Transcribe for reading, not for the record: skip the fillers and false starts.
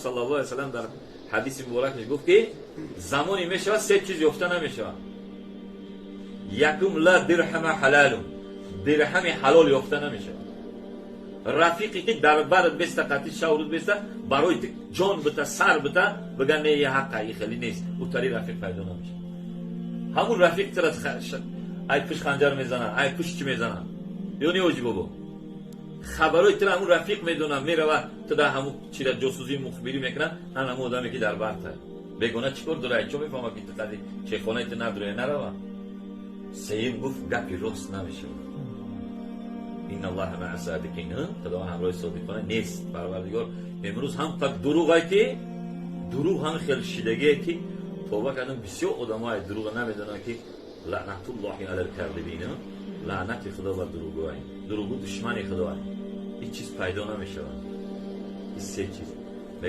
صلی الله علیه و سلم در حدیث مبارک گفت که زمانی میشه سه چیز یافته نمیشه. یکم لا درهم حلال، درهم حلال یافته نمیشه. رفیقی که در برت بیسته قطعی شاورد بیسته برای جان بده سر بده بگن نه یه حقی خیلی نیست، او تری رفیق پیدا نمیشه. همون رفیق ترت ای پوش خنجر میزنن، ای پوش چی میزنن، یونی اوجی بابا خبرای تر همون رفیق میدونم میره و تو در همون چی را جاسوسی مخبری میکنن، همون آدمی که در برته بگونه چیکار داره، چون میفهمه که تو قضیه چه خانه تو نداره نروا. سیم گفت گپی راست نمیشه. این الله مع الصادقین، خدا همراه صادقانه نیست. پروردگار امروز هم تا دروغی که دروغ هم خیلی شیدگی که توبه کردن بسیار آدمای دروغ نمیدونن که لعنت الله علی الکاذبین، لعنت خدا بر دروغگویان. دروغگو دشمن خدا، هیچ چیز پیدا نمیشه. این سه چیز